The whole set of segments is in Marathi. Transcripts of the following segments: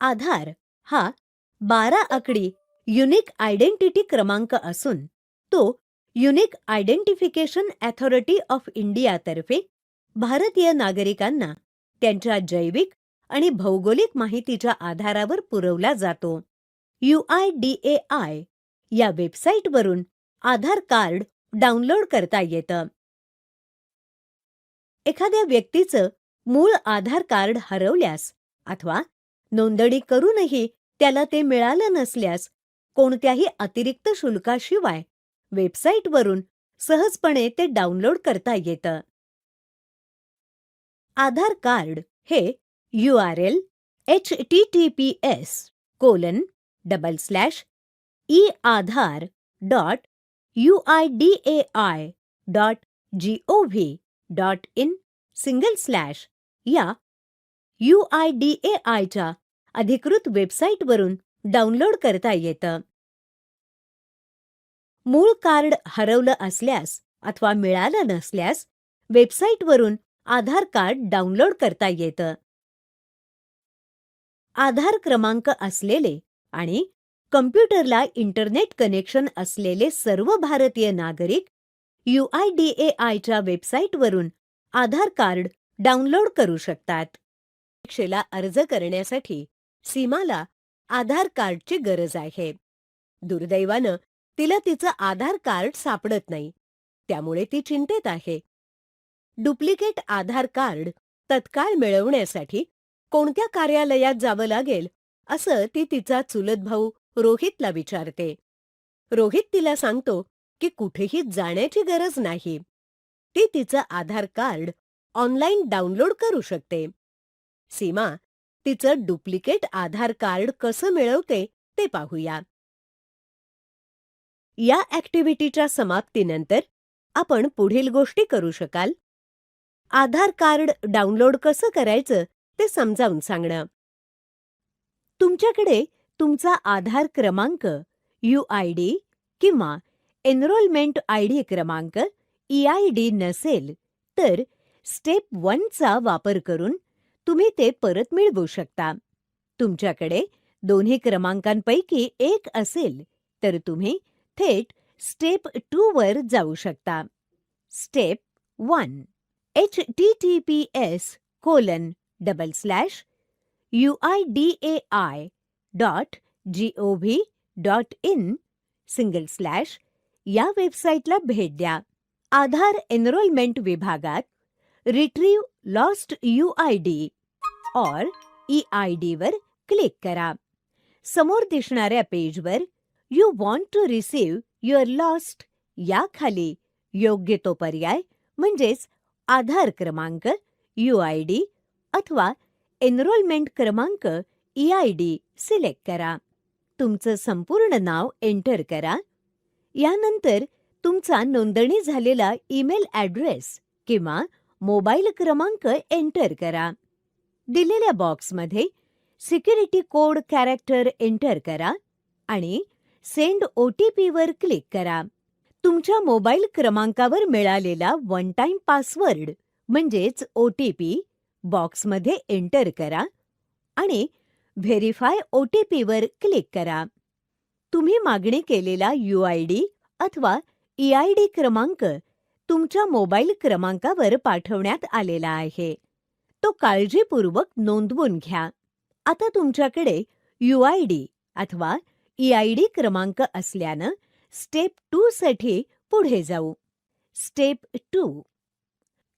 आधार हा 12 आकडी युनिक आयडेंटिटी क्रमांक असून तो युनिक आयडेंटिफिकेशन अथॉरिटी ऑफ इंडियातर्फे भारतीय नागरिकांना त्यांच्या जैविक आणि भौगोलिक माहितीच्या आधारावर पुरवला जातो. UIDAI या वेबसाईटवरून आधार कार्ड डाउनलोड करता येतं. एखाद्या व्यक्तीचं मूळ आधार कार्ड हरवल्यास अथवा नोंदणी करूनही त्याला ते मिळालं नसल्यास कोणत्याही अतिरिक्त शुल्काशिवाय वेबसाईटवरून सहजपणे ते डाउनलोड करता येतं. आधार कार्ड हे URL https://eaadhar.uidai.gov.in/ या UIDAIच्या अधिकृत वेबसाईटवरून डाउनलोड करता येतं. मूळ कार्ड हरवलं असल्यास अथवा मिळालं नसल्यास वेबसाईटवरून आधार कार्ड डाउनलोड करता येतं. आधार क्रमांक असलेले आणि कम्प्युटरला इंटरनेट कनेक्शन असलेले सर्व भारतीय नागरिक UIDAIच्या वेबसाईटवरून आधार कार्ड डाउनलोड करू शकतात. परीक्षेला अर्ज करण्यासाठी सीमाला आधार कार्डची गरज आहे. दुर्दैवानं तिला तिचं आधार कार्ड सापडत नाही, त्यामुळे ती चिंतेत आहे. डुप्लिकेट आधार कार्ड तत्काळ मिळवण्यासाठी कोणत्या कार्यालयात जावं लागेल असं ती तिचा चुलत भाऊ रोहितला विचारते. रोहित तिला सांगतो की कुठेही जाण्याची गरज नाही. ती तिचं आधार कार्ड ऑनलाईन डाउनलोड करू शकते. सीमा तिचं डुप्लिकेट आधार कार्ड कसं मिळवते ते पाहूया. या ॲक्टिव्हिटीच्या समाप्तीनंतर आपण पुढील गोष्टी करू शकाल. आधार कार्ड डाउनलोड कसं करायचं ते समजावून सांगणं. तुमच्याकडे तुमचा आधार क्रमांक UID किंवा एनरोलमेंट ID क्रमांक EID नसेल तर स्टेप 1 चा वापर करून तुम्ही ते परत मिळवू शकता. तुमच्याकडे दोन्ही क्रमांकांपैकी एक असेल तर तुम्ही थेट स्टेप 2 वर जाऊ शकता. स्टेप 1 https://uidai.gov.in/ या वेबसाईटला भेट द्या. आधार एनरोलमेंट विभागात retrieve lost UID or EID वर क्लिक करा. समोर दिसणाऱ्या पेजवर you want to receive your lost या खाली योग्य तो पर्याय म्हणजेच आधार क्रमांक UID अथवा एनरोलमेंट क्रमांक EID सिलेक्ट करा. तुमचं संपूर्ण नाव एंटर करा. यानंतर तुमचा नोंदणी झालेला ईमेल ॲड्रेस किंवा मोबाईल क्रमांक एंटर करा. दिलेल्या बॉक्समध्ये सिक्युरिटी कोड कॅरेक्टर एंटर करा आणि सेंड OTP वर क्लिक करा. तुमच्या मोबाईल क्रमांकावर मिळालेला वन टाइम पासवर्ड म्हणजेच OTP बॉक्समध्ये एंटर करा आणि व्हेरीफाय OTP वर क्लिक करा. तुम्ही मागणी केलेला UID अथवा EID क्रमांक तुमच्या मोबाईल क्रमांकावर पाठवण्यात आलेला आहे. तो काळजीपूर्वक नोंदवून घ्या. आता तुमच्याकडे UID अथवा EID क्रमांक असल्यानं स्टेप 2 साठी पुढे जाऊ. स्टेप 2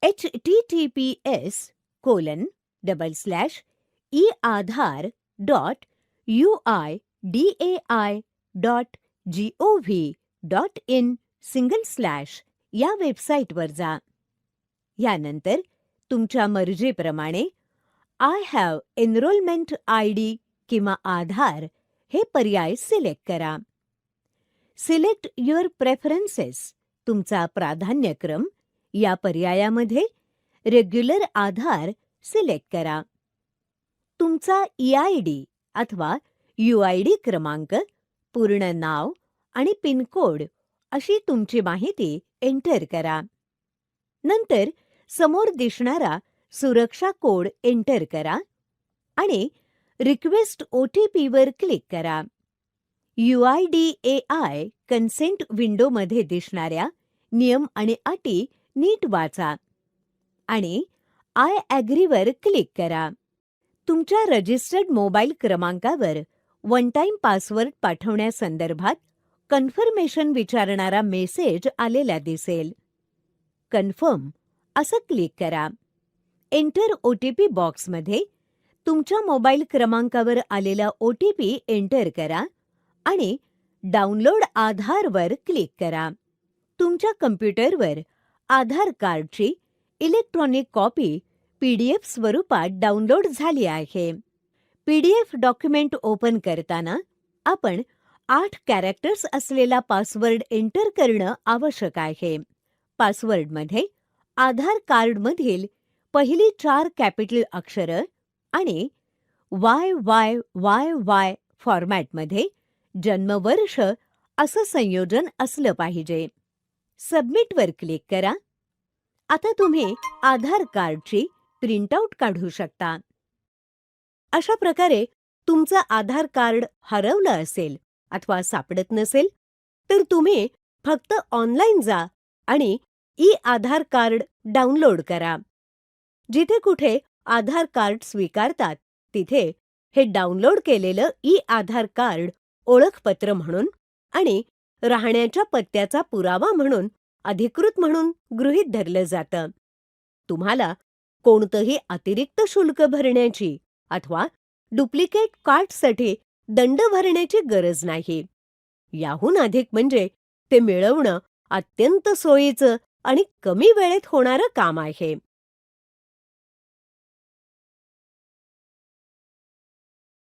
https://eaadhar.uidai.gov.in/ या वेबसाईटवर जा. यानंतर तुमच्या मर्जीप्रमाणे आय हॅव एनरोलमेंट ID किंवा आधार हे पर्याय सिलेक्ट करा. सिलेक्ट युअर प्रेफरन्सेस तुमचा प्राधान्यक्रम या पर्यायामध्ये रेग्युलर आधार सिलेक्ट करा. तुमचा EID अथवा UID क्रमांक, पूर्ण नाव आणि पिनकोड अशी तुमची माहिती एंटर करा. नंतर समोर दिसणारा सुरक्षा कोड एंटर करा आणि रिक्वेस्ट OTPवर क्लिक करा. UIDAI कन्सेंट विंडोमध्ये दिसणाऱ्या नियम आणि अटी नीट वाचा आणि आय ॲग्रीवर क्लिक करा. तुमच्या रजिस्टर्ड मोबाईल क्रमांकावर वन टाइम पासवर्ड पाठवण्यासंदर्भात कन्फर्मेशन विचारणारा मेसेज आलेला दिसेल. कन्फर्म असं क्लिक करा. एंटर OTP बॉक्समध्ये तुमच्या मोबाईल क्रमांकावर आलेला OTP एंटर करा आणि डाउनलोड आधारवर क्लिक करा. तुमच्या कम्प्युटरवर आधार कार्डची इलेक्ट्रॉनिक कॉपी PDF स्वरूपात डाउनलोड झाली आहे. PDF डॉक्युमेंट ओपन करताना आपण 8 कॅरेक्टर्स असलेला पासवर्ड एंटर करणं आवश्यक आहे. पासवर्डमध्ये आधार कार्डमधील पहिली 4 कॅपिटल अक्षरं आणि YYYY फॉर्मॅटमध्ये जन्मवर्ष असं संयोजन असलं पाहिजे. सबमिटवर क्लिक करा. आता तुम्ही आधार कार्डची प्रिंटआउट काढू शकता. अशा प्रकारे तुमचं आधार कार्ड हरवलं असेल अथवा सापडत नसेल तर तुम्ही फक्त ऑनलाईन जा आणि आधार कार्ड डाउनलोड करा. जिथे कुठे आधार कार्ड स्वीकारतात तिथे हे डाउनलोड केलेलं आधार कार्ड ओळखपत्र म्हणून आणि राहण्याच्या पत्त्याचा पुरावा म्हणून अधिकृत म्हणून गृहीत धरलं जातं. तुम्हाला कोणतंही अतिरिक्त शुल्क भरण्याची अथवा डुप्लिकेट कार्डसाठी दंड भरण्याची गरज नाही. याहून अधिक म्हणजे ते मिळवणं अत्यंत सोयीचं आणि कमी वेळेत होणारं काम आहे.